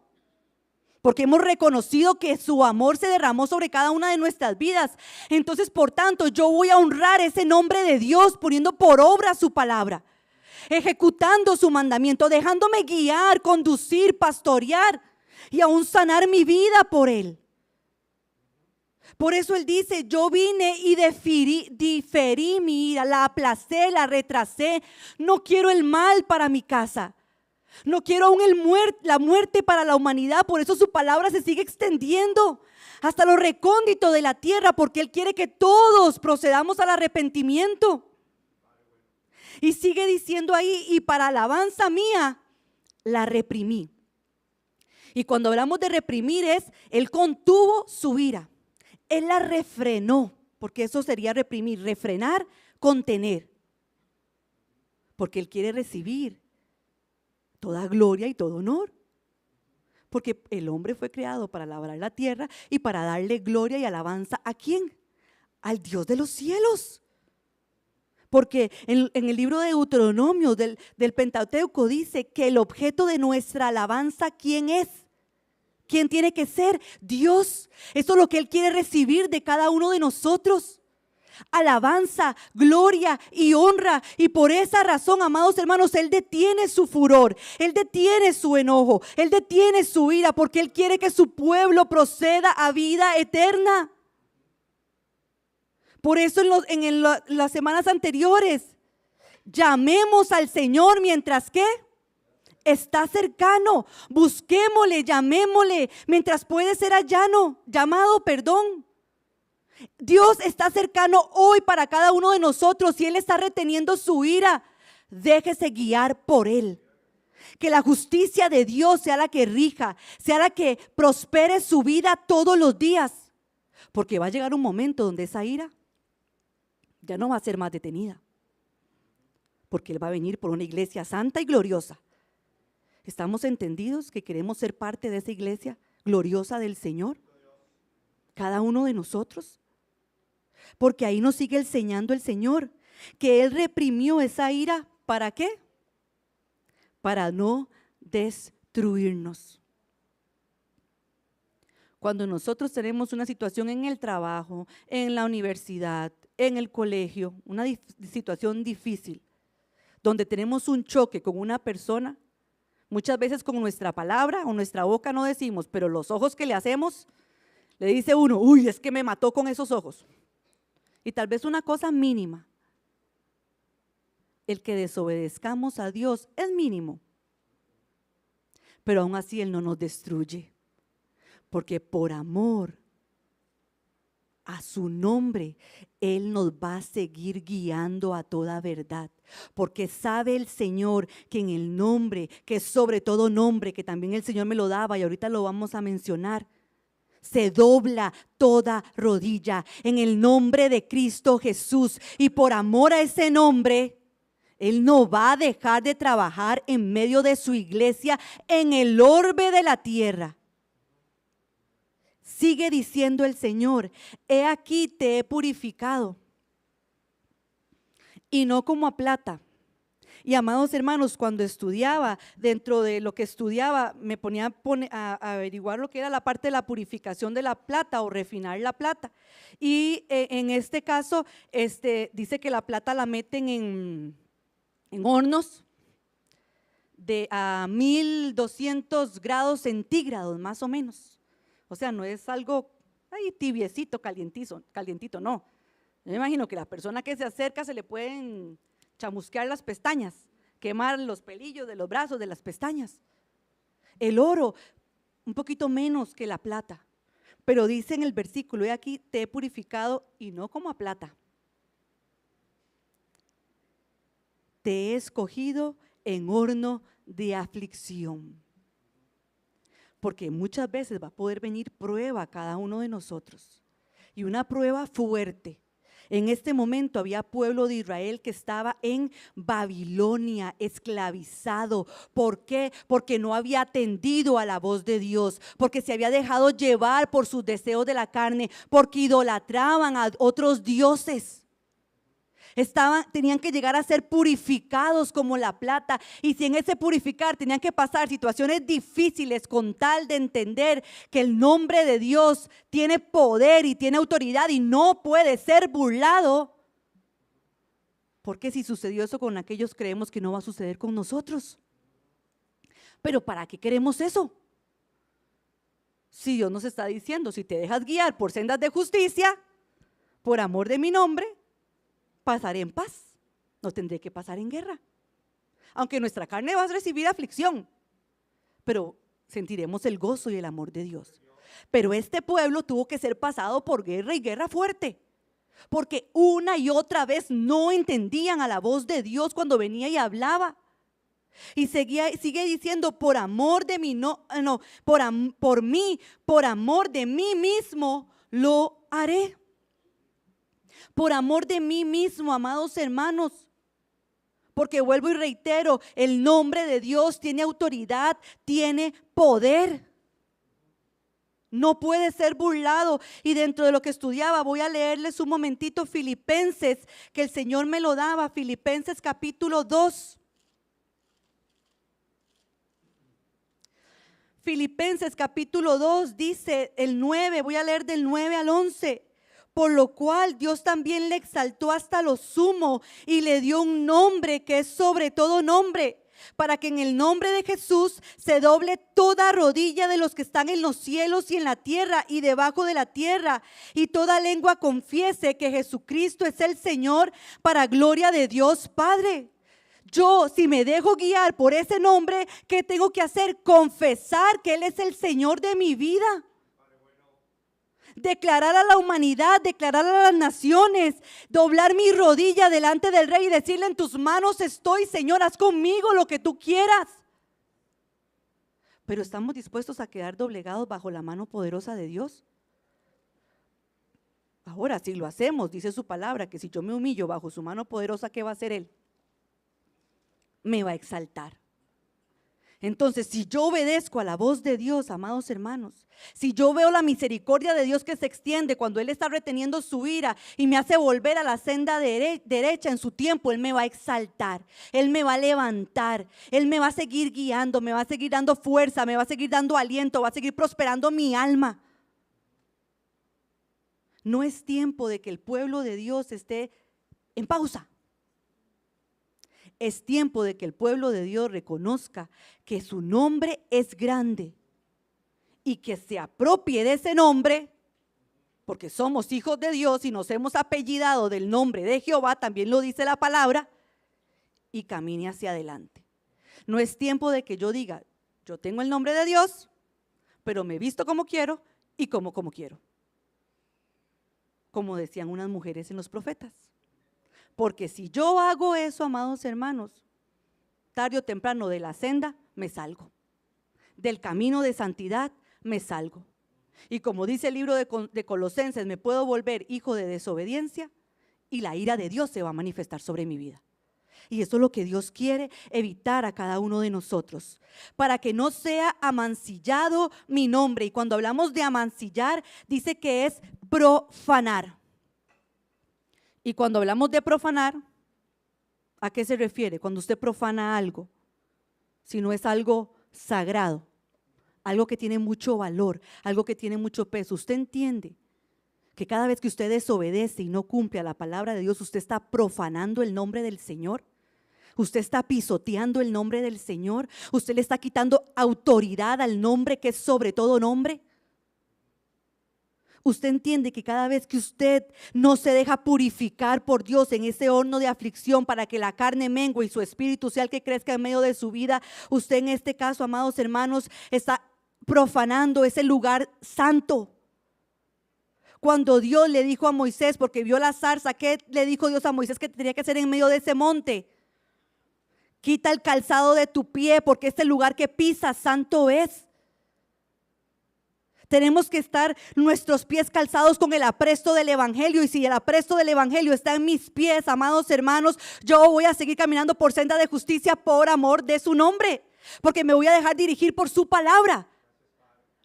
Porque hemos reconocido que su amor se derramó sobre cada una de nuestras vidas. Entonces, por tanto, yo voy a honrar ese nombre de Dios poniendo por obra su palabra, ejecutando su mandamiento, dejándome guiar, conducir, pastorear y aún sanar mi vida por Él. Por eso Él dice: yo vine y diferí mi ira, la aplacé, la retrasé. No quiero el mal para mi casa. No quiero aún la muerte para la humanidad. Por eso su palabra se sigue extendiendo hasta lo recóndito de la tierra, porque Él quiere que todos procedamos al arrepentimiento. Y sigue diciendo ahí: y para alabanza mía la reprimí. Y cuando hablamos de reprimir es, Él contuvo su ira, Él la refrenó, porque eso sería reprimir, refrenar, contener. Porque Él quiere recibir toda gloria y todo honor. Porque el hombre fue creado para labrar la tierra y para darle gloria y alabanza ¿a quién? Al Dios de los cielos. Porque en el libro de Deuteronomio del Pentateuco dice que el objeto de nuestra alabanza, ¿quién es? ¿Quién tiene que ser? Dios. Eso es lo que Él quiere recibir de cada uno de nosotros. Alabanza, gloria y honra. Y por esa razón, amados hermanos, Él detiene su furor, Él detiene su enojo, Él detiene su ira, porque Él quiere que su pueblo proceda a vida eterna. Por eso las semanas anteriores, llamemos al Señor mientras que está cercano, busquémosle, llamémosle, mientras puede ser llamado. Dios está cercano hoy para cada uno de nosotros y Él está reteniendo su ira. Déjese guiar por Él. Que la justicia de Dios sea la que rija, sea la que prospere su vida todos los días. Porque va a llegar un momento donde esa ira ya no va a ser más detenida. Porque Él va a venir por una iglesia santa y gloriosa. ¿Estamos entendidos que queremos ser parte de esa iglesia gloriosa del Señor? Cada uno de nosotros. Porque ahí nos sigue enseñando el Señor que Él reprimió esa ira. ¿Para qué? Para no destruirnos. Cuando nosotros tenemos una situación en el trabajo, en la universidad, en el colegio, una situación difícil, donde tenemos un choque con una persona, muchas veces con nuestra palabra o nuestra boca no decimos, pero los ojos que le hacemos, le dice uno, uy, es que me mató con esos ojos. Y tal vez una cosa mínima, el que desobedezcamos a Dios es mínimo, pero aún así Él no nos destruye, porque por amor a su nombre, Él nos va a seguir guiando a toda verdad, porque sabe el Señor que en el nombre, que es sobre todo nombre, que también el Señor me lo daba y ahorita lo vamos a mencionar, se dobla toda rodilla en el nombre de Cristo Jesús, y por amor a ese nombre, Él no va a dejar de trabajar en medio de su iglesia en el orbe de la tierra. Sigue diciendo el Señor, he aquí te he purificado, y no como a plata. Y amados hermanos, cuando estudiaba, dentro de lo que estudiaba, me ponía a averiguar lo que era la parte de la purificación de la plata o refinar la plata. Y en este caso, dice que la plata la meten en hornos de a 1200 grados centígrados más o menos. O sea, no es algo ahí tibiecito, calientito, no. Yo me imagino que la persona que se acerca se le pueden chamusquear las pestañas, quemar los pelillos de los brazos, de las pestañas. El oro, un poquito menos que la plata. Pero dice en el versículo, he aquí te he purificado y no como a plata. Te he escogido en horno de aflicción. Porque muchas veces va a poder venir prueba a cada uno de nosotros. Y una prueba fuerte. En este momento había pueblo de Israel que estaba en Babilonia, esclavizado. ¿Por qué? Porque no había atendido a la voz de Dios, porque se había dejado llevar por sus deseos de la carne, porque idolatraban a otros dioses. Tenían que llegar a ser purificados como la plata, y si en ese purificar tenían que pasar situaciones difíciles con tal de entender que el nombre de Dios tiene poder y tiene autoridad y no puede ser burlado. Porque si sucedió eso con aquellos, creemos que no va a suceder con nosotros. Pero ¿para qué queremos eso? Si Dios nos está diciendo, si te dejas guiar por sendas de justicia, por amor de mi nombre, pasaré en paz, no tendré que pasar en guerra. Aunque nuestra carne va a recibir aflicción, pero sentiremos el gozo y el amor de Dios. Pero este pueblo tuvo que ser pasado por guerra, y guerra fuerte, porque una y otra vez no entendían a la voz de Dios cuando venía y hablaba. Y sigue diciendo, por amor de mí, por amor de mí mismo lo haré. Por amor de mí mismo, amados hermanos, porque vuelvo y reitero, el nombre de Dios tiene autoridad, tiene poder, no puede ser burlado. Y dentro de lo que estudiaba, voy a leerles un momentito Filipenses, que el Señor me lo daba, Filipenses capítulo 2. Filipenses capítulo 2 dice el 9, voy a leer del 9 al 11. Por lo cual Dios también le exaltó hasta lo sumo y le dio un nombre que es sobre todo nombre, para que en el nombre de Jesús se doble toda rodilla de los que están en los cielos y en la tierra y debajo de la tierra, y toda lengua confiese que Jesucristo es el Señor, para gloria de Dios Padre. Yo, si me dejo guiar por ese nombre, ¿qué tengo que hacer? Confesar que Él es el Señor de mi vida. Declarar a la humanidad, declarar a las naciones, doblar mi rodilla delante del Rey y decirle: en tus manos estoy, Señor, haz conmigo lo que tú quieras. Pero ¿estamos dispuestos a quedar doblegados bajo la mano poderosa de Dios? Ahora, si lo hacemos, dice su palabra, que si yo me humillo bajo su mano poderosa, ¿qué va a hacer Él? Me va a exaltar. Entonces, si yo obedezco a la voz de Dios, amados hermanos, si yo veo la misericordia de Dios que se extiende cuando Él está reteniendo su ira y me hace volver a la senda derecha en su tiempo, Él me va a exaltar, Él me va a levantar, Él me va a seguir guiando, me va a seguir dando fuerza, me va a seguir dando aliento, va a seguir prosperando mi alma. No es tiempo de que el pueblo de Dios esté en pausa. Es tiempo de que el pueblo de Dios reconozca que su nombre es grande y que se apropie de ese nombre, porque somos hijos de Dios y nos hemos apellidado del nombre de Jehová, también lo dice la palabra, y camine hacia adelante. No es tiempo de que yo diga: yo tengo el nombre de Dios, pero me visto como quiero y como quiero. Como decían unas mujeres en los profetas. Porque si yo hago eso, amados hermanos, tarde o temprano de la senda me salgo. Del camino de santidad me salgo. Y como dice el libro de Colosenses, me puedo volver hijo de desobediencia y la ira de Dios se va a manifestar sobre mi vida. Y eso es lo que Dios quiere evitar a cada uno de nosotros, para que no sea amancillado mi nombre. Y cuando hablamos de amancillar, dice que es profanar. Y cuando hablamos de profanar, ¿a qué se refiere? Cuando usted profana algo, si no es algo sagrado, algo que tiene mucho valor, algo que tiene mucho peso. Usted entiende que cada vez que usted desobedece y no cumple a la palabra de Dios, usted está profanando el nombre del Señor. Usted está pisoteando el nombre del Señor. Usted le está quitando autoridad al nombre que es sobre todo nombre. Usted entiende que cada vez que usted no se deja purificar por Dios en ese horno de aflicción para que la carne mengue y su espíritu sea el que crezca en medio de su vida, usted en este caso, amados hermanos, está profanando ese lugar santo. Cuando Dios le dijo a Moisés, porque vio la zarza, ¿qué le dijo Dios a Moisés que tenía que hacer en medio de ese monte? Quita el calzado de tu pie, porque este lugar que pisas santo es. Tenemos que estar nuestros pies calzados con el apresto del evangelio. Y si el apresto del evangelio está en mis pies, amados hermanos, yo voy a seguir caminando por senda de justicia por amor de su nombre, porque me voy a dejar dirigir por su palabra.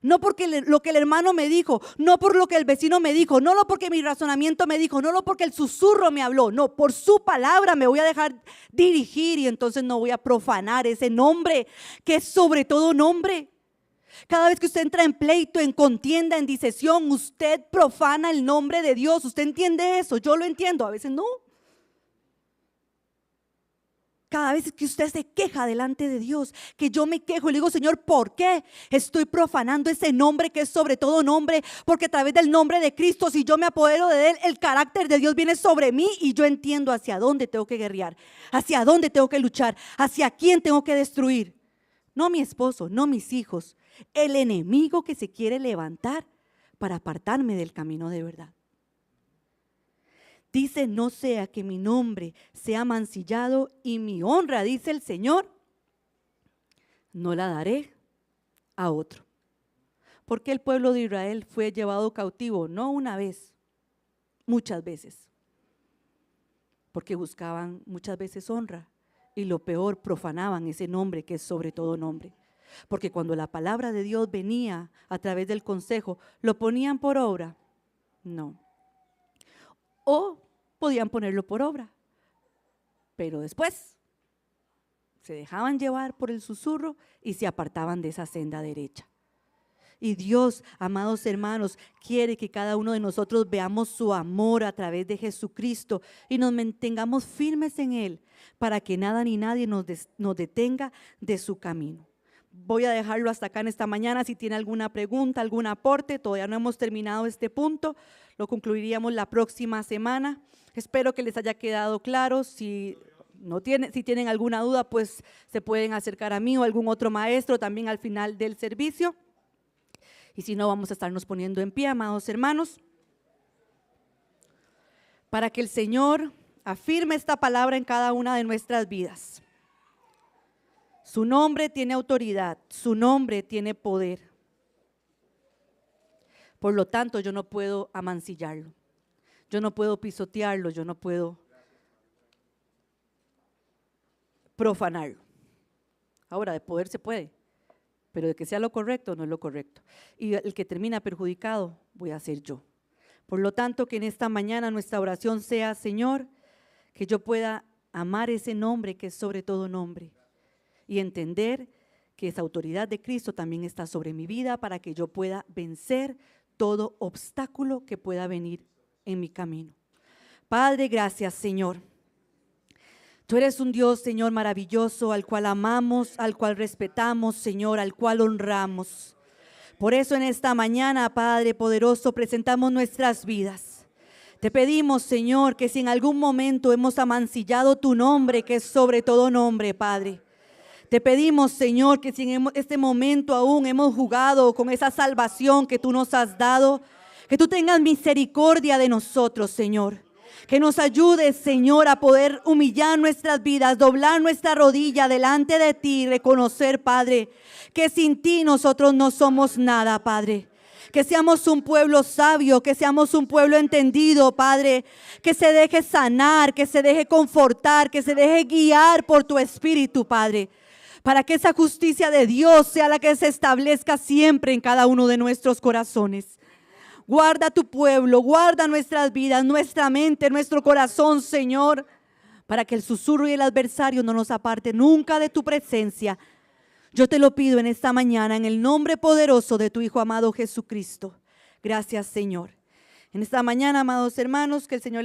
No porque lo que el hermano me dijo, no por lo que el vecino me dijo, no porque mi razonamiento me dijo, no porque el susurro me habló, no, por su palabra me voy a dejar dirigir, y entonces no voy a profanar ese nombre que es sobre todo nombre. Cada vez que usted entra en pleito, en contienda, en disesión, usted profana el nombre de Dios. ¿Usted entiende eso? Yo lo entiendo, a veces no. Cada vez que usted se queja delante de Dios, que yo me quejo y le digo: Señor, ¿por qué estoy profanando ese nombre que es sobre todo nombre? Porque a través del nombre de Cristo, si yo me apodero de Él, el carácter de Dios viene sobre mí y yo entiendo hacia dónde tengo que guerrear, hacia dónde tengo que luchar, hacia quién tengo que destruir. No mi esposo, no mis hijos, el enemigo que se quiere levantar para apartarme del camino de verdad. Dice: no sea que mi nombre sea mancillado y mi honra, dice el Señor, no la daré a otro. Porque el pueblo de Israel fue llevado cautivo, no una vez, muchas veces. Porque buscaban muchas veces honra y lo peor, profanaban ese nombre que es sobre todo nombre. Porque cuando la palabra de Dios venía a través del consejo, ¿lo ponían por obra? No. O podían ponerlo por obra, pero después se dejaban llevar por el susurro y se apartaban de esa senda derecha. Y Dios, amados hermanos, quiere que cada uno de nosotros veamos su amor a través de Jesucristo y nos mantengamos firmes en Él para que nada ni nadie nos detenga de su camino. Voy a dejarlo hasta acá en esta mañana. Si tiene alguna pregunta, algún aporte, todavía no hemos terminado este punto, lo concluiríamos la próxima semana. Espero que les haya quedado claro. Si tienen alguna duda, pues se pueden acercar a mí o a algún otro maestro también al final del servicio. Y si no, vamos a estarnos poniendo en pie, amados hermanos, para que el Señor afirme esta palabra en cada una de nuestras vidas. Su nombre tiene autoridad, su nombre tiene poder. Por lo tanto, yo no puedo amancillarlo, yo no puedo pisotearlo, yo no puedo profanarlo. Ahora, de poder se puede, pero de que sea lo correcto, no es lo correcto. Y el que termina perjudicado voy a ser yo. Por lo tanto, que en esta mañana nuestra oración sea: Señor, que yo pueda amar ese nombre que es sobre todo nombre y entender que esa autoridad de Cristo también está sobre mi vida para que yo pueda vencer todo obstáculo que pueda venir en mi camino. Padre, gracias, Señor. Tú eres un Dios, Señor, maravilloso, al cual amamos, al cual respetamos, Señor, al cual honramos. Por eso en esta mañana, Padre poderoso, presentamos nuestras vidas. Te pedimos, Señor, que si en algún momento hemos amancillado tu nombre, que es sobre todo nombre, Padre. Te pedimos, Señor, que si en este momento aún hemos jugado con esa salvación que tú nos has dado, que tú tengas misericordia de nosotros, Señor. Que nos ayudes, Señor, a poder humillar nuestras vidas, doblar nuestra rodilla delante de ti y reconocer, Padre, que sin ti nosotros no somos nada, Padre. Que seamos un pueblo sabio, que seamos un pueblo entendido, Padre. Que se deje sanar, que se deje confortar, que se deje guiar por tu Espíritu, Padre. Para que esa justicia de Dios sea la que se establezca siempre en cada uno de nuestros corazones. Guarda tu pueblo, guarda nuestras vidas, nuestra mente, nuestro corazón, Señor, para que el susurro y el adversario no nos aparte nunca de tu presencia. Yo te lo pido en esta mañana en el nombre poderoso de tu Hijo amado Jesucristo. Gracias, Señor. En esta mañana, amados hermanos, que el Señor